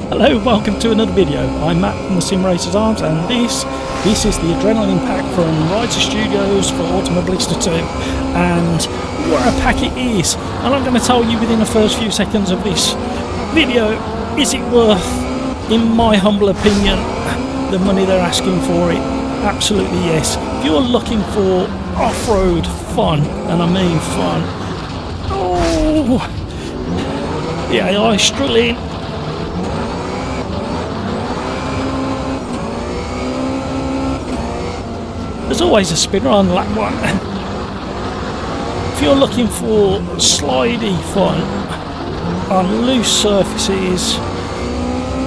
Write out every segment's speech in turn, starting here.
Hello, welcome to another video. I'm Matt from the Sim Racers Arms, and this is the Adrenalin Pack from Rider Studios for Automobilista 2, and what a pack it is. And I'm going to tell you within the first few seconds of this video, is it worth, in my humble opinion, the money they're asking for it? Absolutely yes. If you're looking for off-road fun, and I mean fun, the AI is struggling. There's always a spinner on lap one. If you're looking for slidey fun on loose surfaces,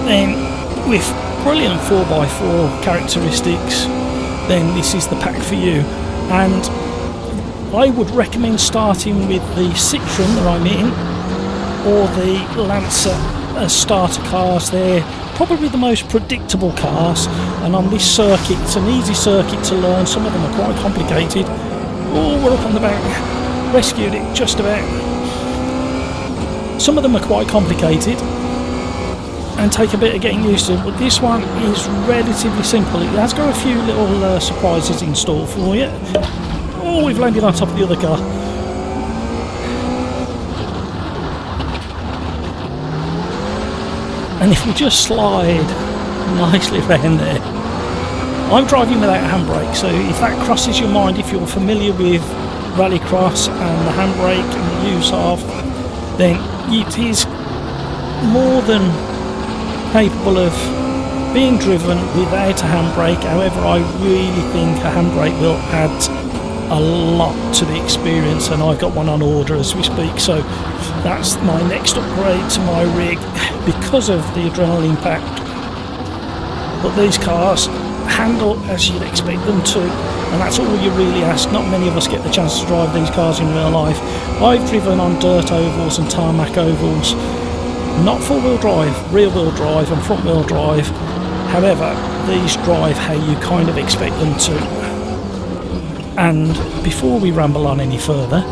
then with brilliant 4x4 characteristics, then this is the pack for you. And I would recommend starting with the Citroen that I'm in, or the Lancer as starter cars. They're probably the most predictable cars, and on this circuit it's an easy circuit to learn. Some of them are quite complicated. Oh, we're up on the back, rescued it just about. Some of them are quite complicated and take a bit of getting used to, but this one is relatively simple. It has got a few little surprises in store for you. Oh, we've landed on top of the other car. And if we just slide nicely around there. I'm driving without a handbrake, so if that crosses your mind, if you're familiar with rallycross and the handbrake and the use of, then it is more than capable of being driven without a handbrake. However, I really think a handbrake will add a lot to the experience, and I've got one on order as we speak, so that's my next upgrade to my rig because of the Adrenalin Pack. But these cars handle as you'd expect them to, and that's all you really ask. Not many of us get the chance to drive these cars in real life. I've driven on dirt ovals and tarmac ovals, not four-wheel drive, rear-wheel drive and front-wheel drive. However, these drive how you kind of expect them to. And before we ramble on any further,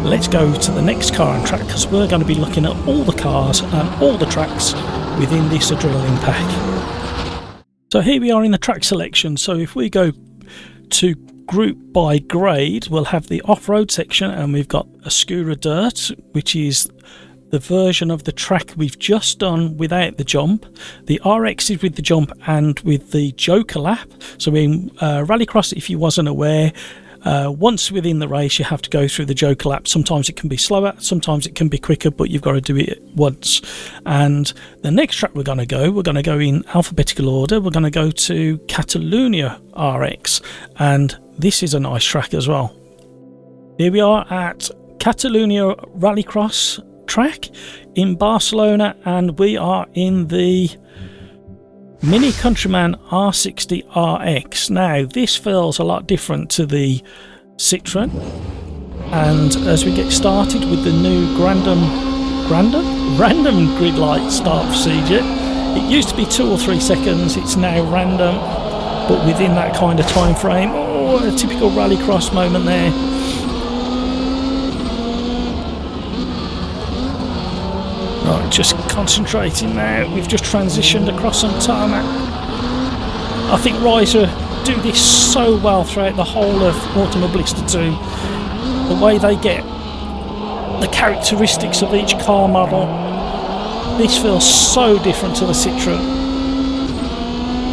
let's go to the next car and track, because we're going to be looking at all the cars and all the tracks within this Adrenalin Pack. So here we are in the track selection. So if we go to group by grade, we'll have the off-road section, and we've got Ascurra Dirt, which is the version of the track we've just done without the jump. The RX is with the jump and with the Joker lap. So in rallycross, if you wasn't aware, once within the race you have to go through the Joker lap. Sometimes it can be slower, sometimes it can be quicker, but you've got to do it once. And the next track we're going to go in alphabetical order. We're going to go to Catalunya RX, and this is a nice track as well. Here we are at Catalunya Rallycross track in Barcelona, and we are in the Mini Countryman R60 RX. Now this feels a lot different to the Citroen, and as we get started with the new random grid light start procedure, it used to be 2 or 3 seconds, it's now random, but within that kind of time frame. Oh, a typical rallycross moment there. Right, just concentrating now. We've just transitioned across some tarmac. I think Riser do this so well throughout the whole of Automobilista 2. The way they get the characteristics of each car model. This feels so different to the Citroen.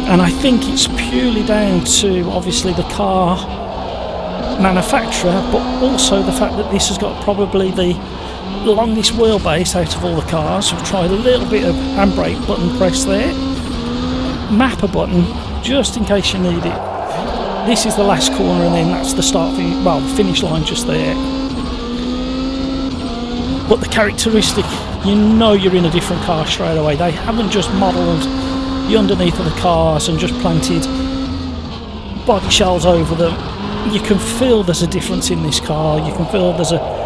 And I think it's purely down to obviously the car manufacturer, but also the fact that this has got probably the longest wheelbase out of all the cars. We've tried a little bit of handbrake button press there, mapper button just in case you need it. This is the last corner, and then that's the finish line just there. But the characteristic, you know you're in a different car straight away. They haven't just modelled the underneath of the cars and just planted body shells over them. You can feel there's a difference in this car. You can feel there's a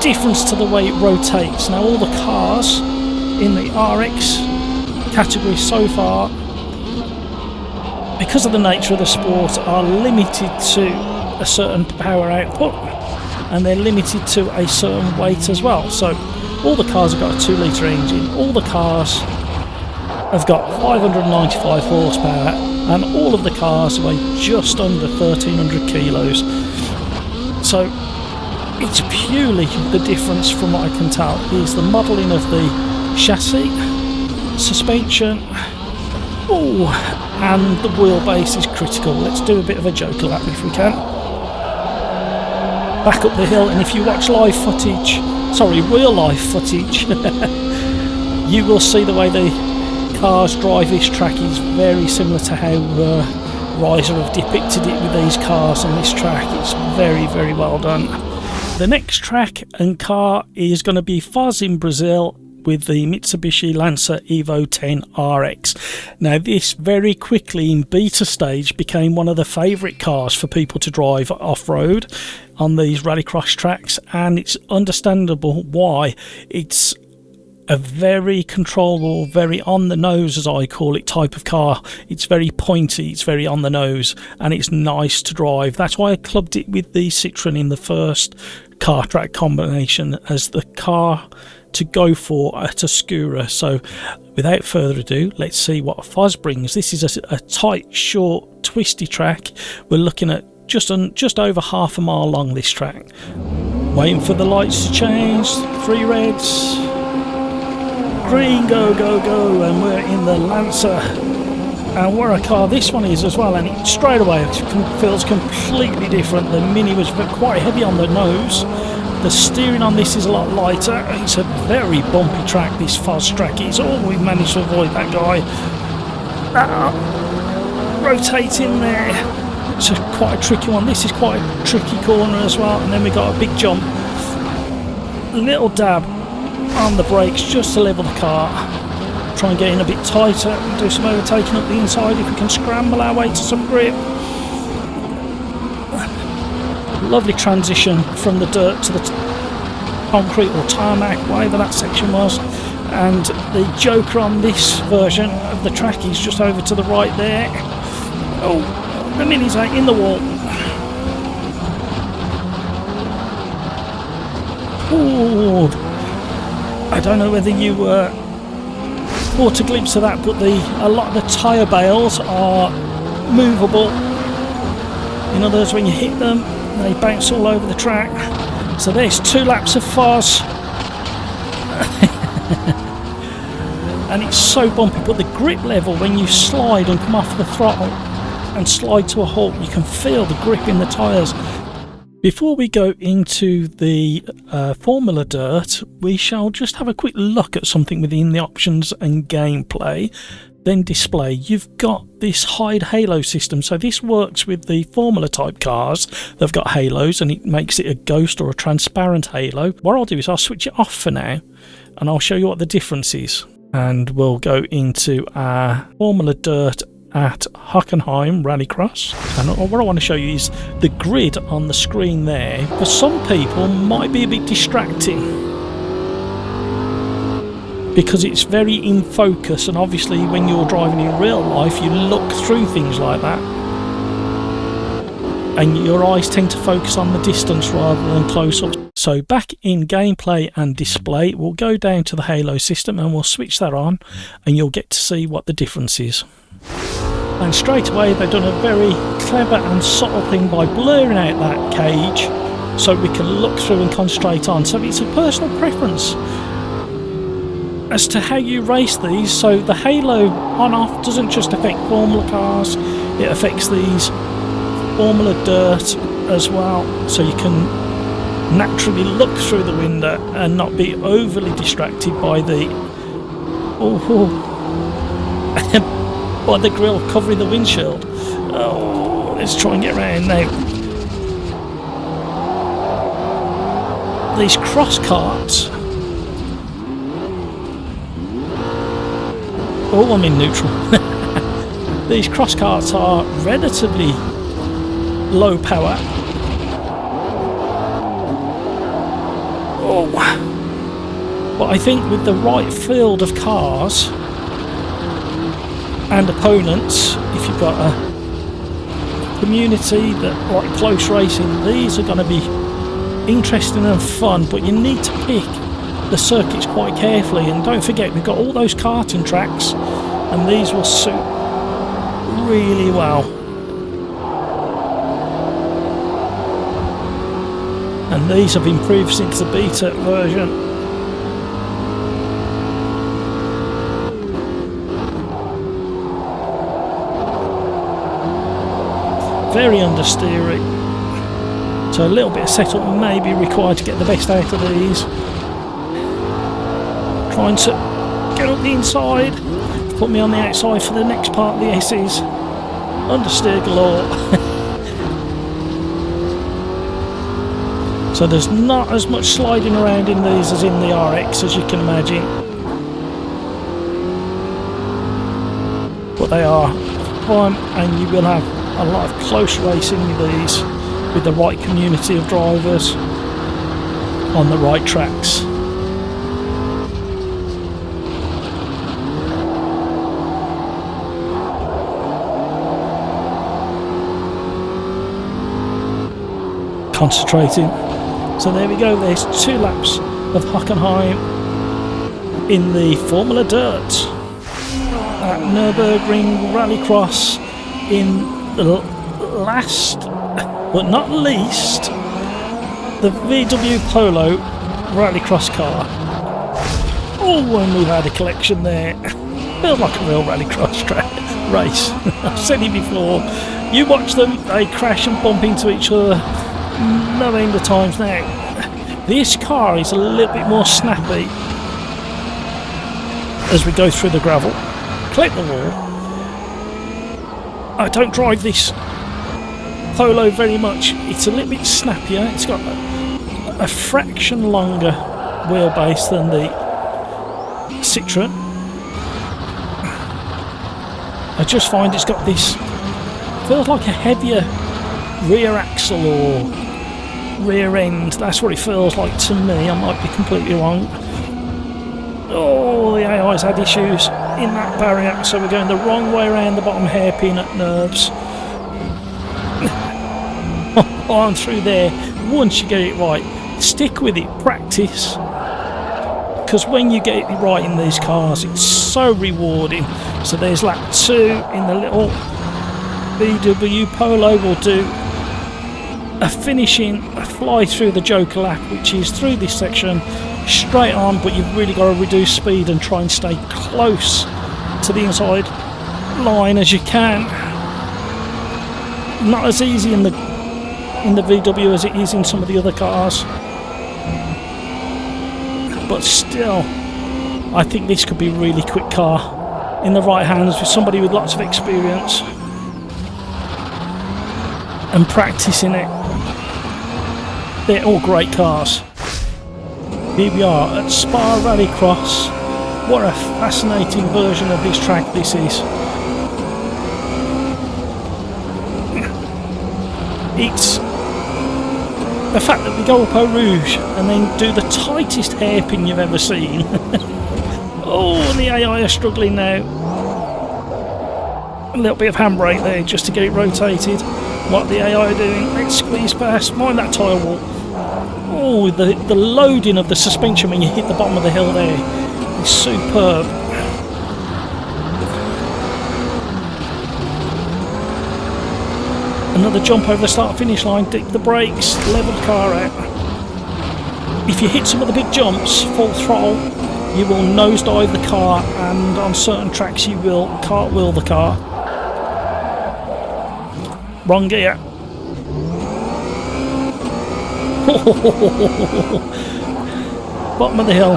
difference to the way it rotates. Now all the cars in the RX category so far, because of the nature of the sport, are limited to a certain power output, and they're limited to a certain weight as well. So All the cars have got a 2-litre engine, all the cars have got 595 horsepower, and all of the cars weigh just under 1,300 kilos. So it's purely the difference, from what I can tell, is the modelling of the chassis, suspension, and the wheelbase is critical. Let's do a bit of a joke of that if we can. Back up the hill, and if you watch real life footage, you will see the way the cars drive this track is very similar to how Riser have depicted it with these cars on this track. It's very, very well done. The next track and car is going to be Foz in Brazil with the Mitsubishi Lancer Evo 10 RX. Now this very quickly in beta stage became one of the favourite cars for people to drive off-road on these rallycross tracks, and it's understandable why. It's a very controllable, very on the nose, as I call it, type of car. It's very pointy, it's very on the nose, and it's nice to drive. That's why I clubbed it with the Citroen in the first car track combination as the car to go for at Ascurra. So without further ado, let's see what Foz brings. This is a tight, short, twisty track. We're looking at just over half a mile long, this track. Waiting for the lights to change. 3 reds, green, go, go, go, and we're in the Lancer. And what a car this one is as well, and it straight away feels completely different. The Mini was quite heavy on the nose. The steering on this is a lot lighter. It's a very bumpy track, this Foz track. It's we've managed to avoid that guy. Rotating there. It's quite a tricky one. This is quite a tricky corner as well. And then we got a big jump. A little dab on the brakes just to level the car. Try and get in a bit tighter and do some overtaking up the inside if we can scramble our way to some grip. Lovely transition from the dirt to the concrete or tarmac, whatever that section was. And the joker on this version of the track is just over to the right there. Oh, the Mini's out in the wall. Oh, I don't know whether you caught a glimpse of that, but a lot of the tyre bales are movable. In other words, when you hit them, they bounce all over the track. So there's 2 laps of Foz. And it's so bumpy, but the grip level when you slide and come off the throttle and slide to a halt, you can feel the grip in the tyres. Before we go into the Formula Dirt, we shall just have a quick look at something within the options and gameplay. Then display. You've got this hide halo system, so this works with the Formula type cars. They've got halos and it makes it a ghost or a transparent halo. What I'll do is I'll switch it off for now and I'll show you what the difference is, and we'll go into our Formula Dirt at Hockenheim Rallycross. And what I want to show you is the grid on the screen there. For some people might be a bit distracting because it's very in focus, and obviously when you're driving in real life you look through things like that and your eyes tend to focus on the distance rather than close up. So back in gameplay and display, we'll go down to the halo system and we'll switch that on and you'll get to see what the difference is. And straight away they've done a very clever and subtle thing by blurring out that cage so we can look through and concentrate on. So it's a personal preference as to how you race these. So the halo on off doesn't just affect Formula cars, it affects these Formula Dirt as well, so you can naturally look through the window and not be overly distracted by the by the grille covering the windshield. Oh, let's try and get around now. These cross carts. Oh, I'm in neutral. These cross carts are relatively low power. Oh, but I think with the right field of cars and opponents, if you've got a community that like close racing, these are going to be interesting and fun, but you need to pick the circuits quite carefully. And don't forget, we've got all those karting tracks, and these will suit really well. And these have improved since the beta version. Very understeery, so a little bit of setup may be required to get the best out of these. Trying to get up the inside, put me on the outside for the next part of the S's. Understeer galore. So there's not as much sliding around in these as in the RX, as you can imagine. But they are fun, and you will have a lot of close racing with these, with the right community of drivers on the right tracks. Concentrating. So there we go, there's 2 laps of Hockenheim in the Formula Dirt at Nürburgring Rallycross in the last but not least the VW Polo Rallycross car. Oh, and we've had a collection there. Feels like a real Rallycross race. I've said it before, you watch them, they crash and bump into each other no end of times now. This car is a little bit more snappy as we go through the gravel. Collect the wall. I don't drive this Polo very much. It's a little bit snappier. It's got a fraction longer wheelbase than the Citroen. I just find it's got this, feels like a heavier rear axle or rear end. That's what it feels like to me. I might be completely wrong. Oh, the AI's had issues in that barrier, so we're going the wrong way around the bottom hairpin at Nerves. On through there. Once you get it right, stick with it, practice, because when you get it right in these cars, it's so rewarding. So there's lap 2 in the little VW Polo. We'll do a finishing fly through the Joker lap, which is through this section straight on, but you've really got to reduce speed and try and stay close to the inside line as you can. Not as easy in the VW as it is in some of the other cars, but still I think this could be a really quick car in the right hands with somebody with lots of experience and practicing it. They're all great cars. Here we are at Spa Rallycross. What a fascinating version of this track this is. It's the fact that we go up Eau Rouge and then do the tightest hairpin you've ever seen. Oh, the AI are struggling now. A little bit of handbrake there just to get it rotated. What the AI are doing, let's squeeze past, mind that tyre wall. Oh, the loading of the suspension when you hit the bottom of the hill there is superb. Another jump over the start finish line, dip the brakes, level the car out. If you hit some of the big jumps full throttle, you will nosedive the car, and on certain tracks you will cartwheel the car. Wrong gear. Bottom of the hill.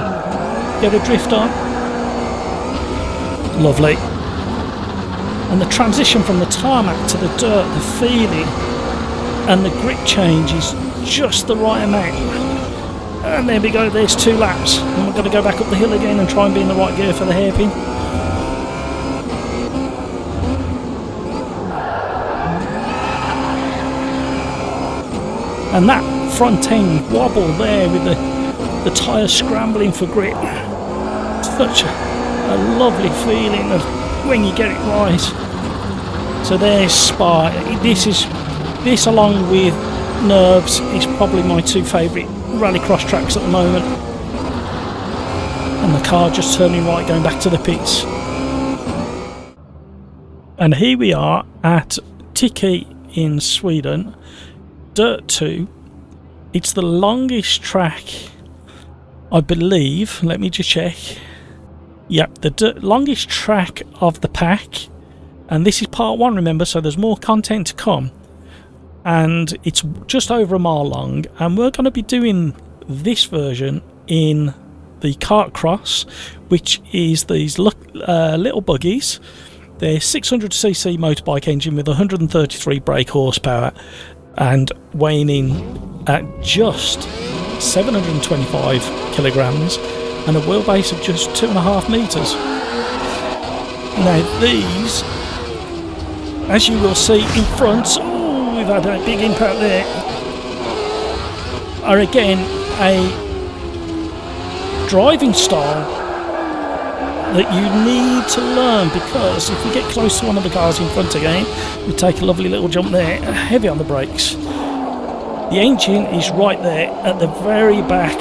Get a drift on. Lovely. And the transition from the tarmac to the dirt, the feeling and the grip change is just the right amount. And there we go, there's 2 laps. And we're going to go back up the hill again and try and be in the right gear for the hairpin. And that front end wobble there with the tyres scrambling for grip. Such a lovely feeling of when you get it right. So there's Spa. This along with Nerves is probably my 2 favourite rallycross tracks at the moment. and the car just turning right going back to the pits. And here we are at Tykki in Sweden, Dirt 2. It's the longest track, I believe. Let me just check. Yep, the longest track of the pack. And this is part 1, remember, so there's more content to come. And it's just over a mile long. And we're going to be doing this version in the Kartcross, which is these little buggies. They're 600cc motorbike engine with 133 brake horsepower and weighing in at just 725 kilograms and a wheelbase of just 2.5 meters. Now these, as you will see in front, oh, we've had a big impact there, are again a driving style that you need to learn, because if we get close to one of the cars in front again, we take a lovely little jump there, heavy on the brakes. The engine is right there at the very back,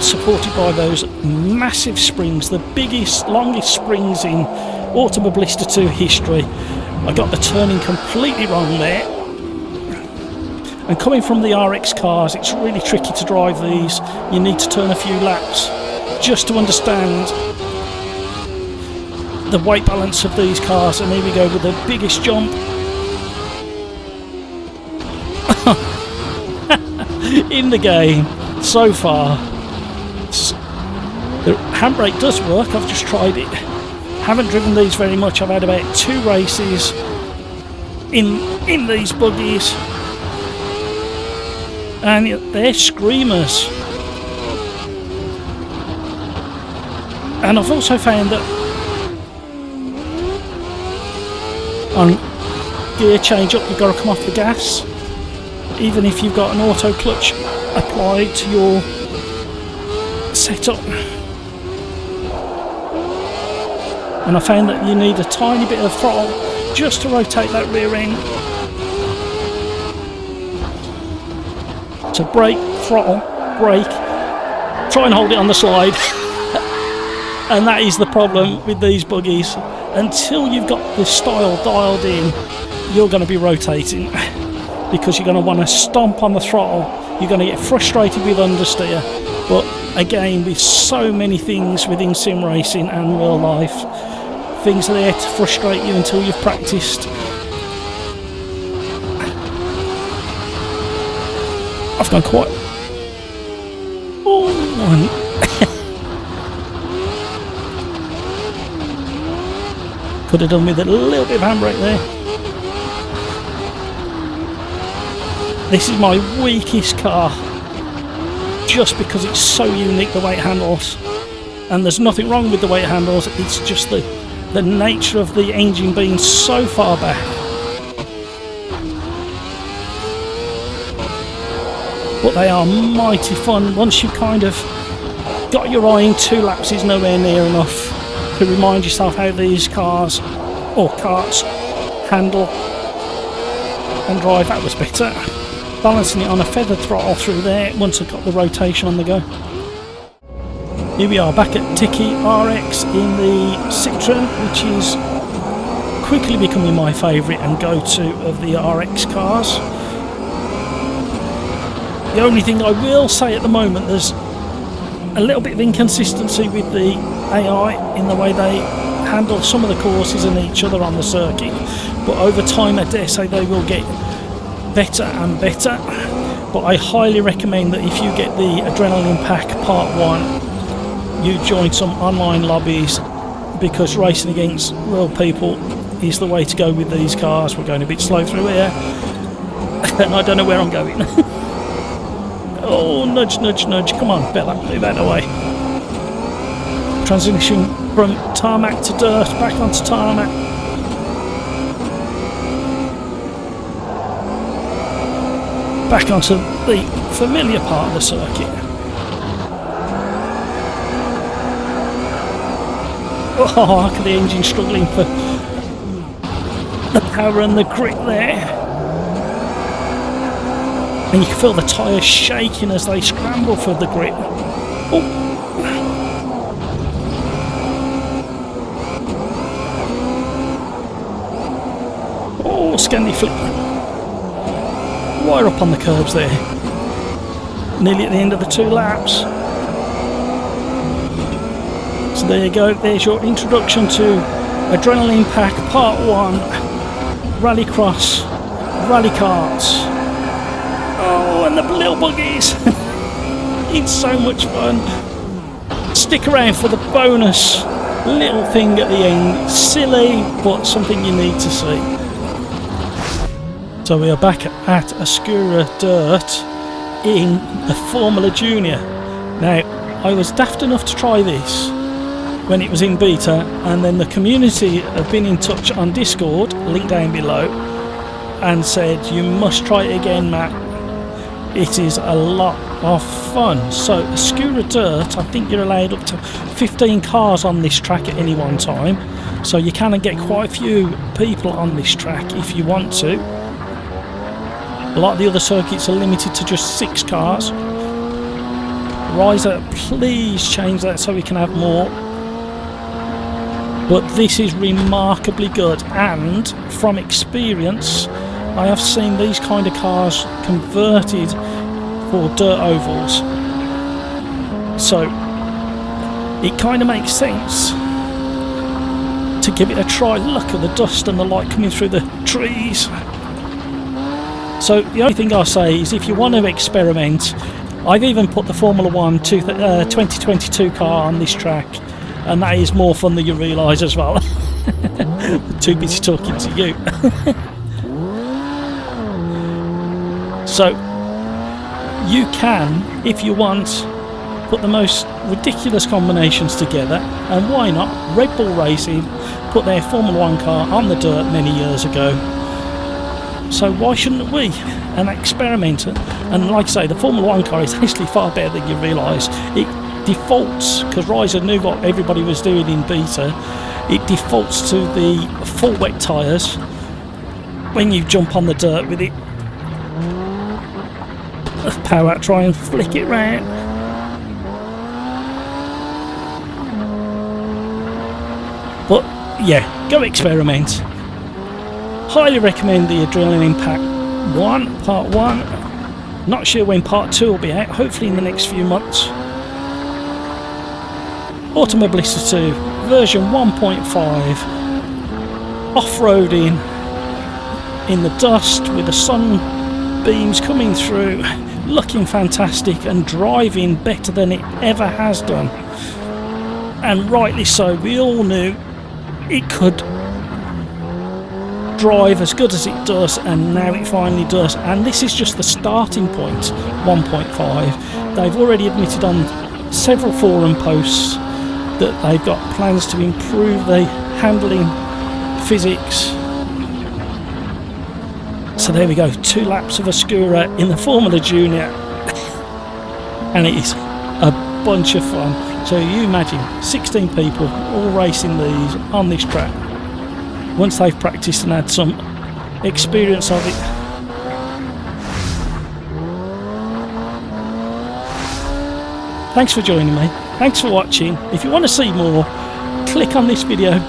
supported by those massive springs, the biggest, longest springs in Automobilista 2 history. I got the turning completely wrong there. And coming from the RX cars, it's really tricky to drive these. You need to turn a few laps just to understand the weight balance of these cars. And here we go with the biggest jump in the game so far. The handbrake does work, I've just tried it. Haven't driven these very much, I've had about 2 races in these buggies, and they're screamers. And I've also found that on gear change up, you've got to come off the gas, even if you've got an auto clutch applied to your setup. And I found that you need a tiny bit of throttle just to rotate that rear end. So brake, throttle, brake, try and hold it on the slide. And that is the problem with these buggies. Until you've got this style dialed in, you're going to be rotating, because you're going to want to stomp on the throttle. You're going to get frustrated with understeer. But again, with so many things within sim racing and real life, things are there to frustrate you until you've practiced. I've gone quite... Oh, could have done with a little bit of handbrake there. This is my weakest car, just because it's so unique the way it handles. And there's nothing wrong with the way it handles, it's just the nature of the engine being so far back. But they are mighty fun. Once you kind of got your eye in 2 laps is nowhere near enough to remind yourself how these cars or karts handle and drive. That was better. Balancing it on a feathered throttle through there once I got the rotation on the go. Here we are back at Tykki RX in the Citroen, which is quickly becoming my favourite and go-to of the RX cars. The only thing I will say at the moment, there's a little bit of inconsistency with the AI in the way they handle some of the courses and each other on the circuit, but over time I dare say they will get better and better. But I highly recommend that if you get the Adrenalin Pack Part 1, you join some online lobbies, because racing against real people is the way to go with these cars. We're going a bit slow through here and I don't know where I'm going. Oh, nudge, nudge, nudge. Come on, Bella, move out of the way. Transitioning from tarmac to dirt, back onto tarmac. Back onto the familiar part of the circuit. Oh, look at the engine struggling for the power and the grip there. And you can feel the tyres shaking as they scramble for the grip. Oh. little Scandi flip. Right up on the curbs there. Nearly at the end of the 2 laps. So there you go, there's your introduction to Adrenalin Pack Part 1, Rallycross, Rally Karts. Oh, and the little buggies. It's so much fun. Stick around for the bonus little thing at the end. Silly, but something you need to see. So we are back at Ascurra Dirt in the Formula Junior. Now, I was daft enough to try this when it was in beta, and then the community have been in touch on Discord, link down below, and said you must try it again, Matt. It is a lot of fun. So Ascurra Dirt, I think you're allowed up to 15 cars on this track at any one time, so you can get quite a few people on this track if you want to. A lot of the other circuits are limited to just 6 cars. Riser, please change that so we can have more. But this is remarkably good, and from experience I have seen these kind of cars converted for dirt ovals, so it kind of makes sense to give it a try. Look at the dust and the light coming through the trees. So the only thing I'll say is, if you want to experiment, I've even put the Formula 1 2022 car on this track, and that is more fun than you realise as well. Too busy talking to you. So you can, if you want, put the most ridiculous combinations together, and why not? Red Bull Racing put their Formula 1 car on the dirt many years ago, so why shouldn't we? And experiment. And like I say, the Formula 1 car is actually far better than you realise. It defaults, because Riser knew what everybody was doing in beta, it defaults to the full wet tyres when you jump on the dirt with it. Let's power out, try and flick it round. But yeah, go experiment. Highly recommend the Adrenalin Pack 1, Part 1. Not sure when Part 2 will be out, hopefully in the next few months. Automobilista 2, version 1.5. Off-roading in the dust with the sunbeams coming through, looking fantastic and driving better than it ever has done. And rightly so, we all knew it could drive as good as it does, and now it finally does. And this is just the starting point, 1.5. They've already admitted on several forum posts that they've got plans to improve the handling physics. So there we go, 2 laps of Ascurra in the Formula Junior. And it is a bunch of fun. So you imagine 16 people all racing these on this track. Once they've practiced and had some experience of it. Thanks for joining me. Thanks for watching. If you want to see more, click on this video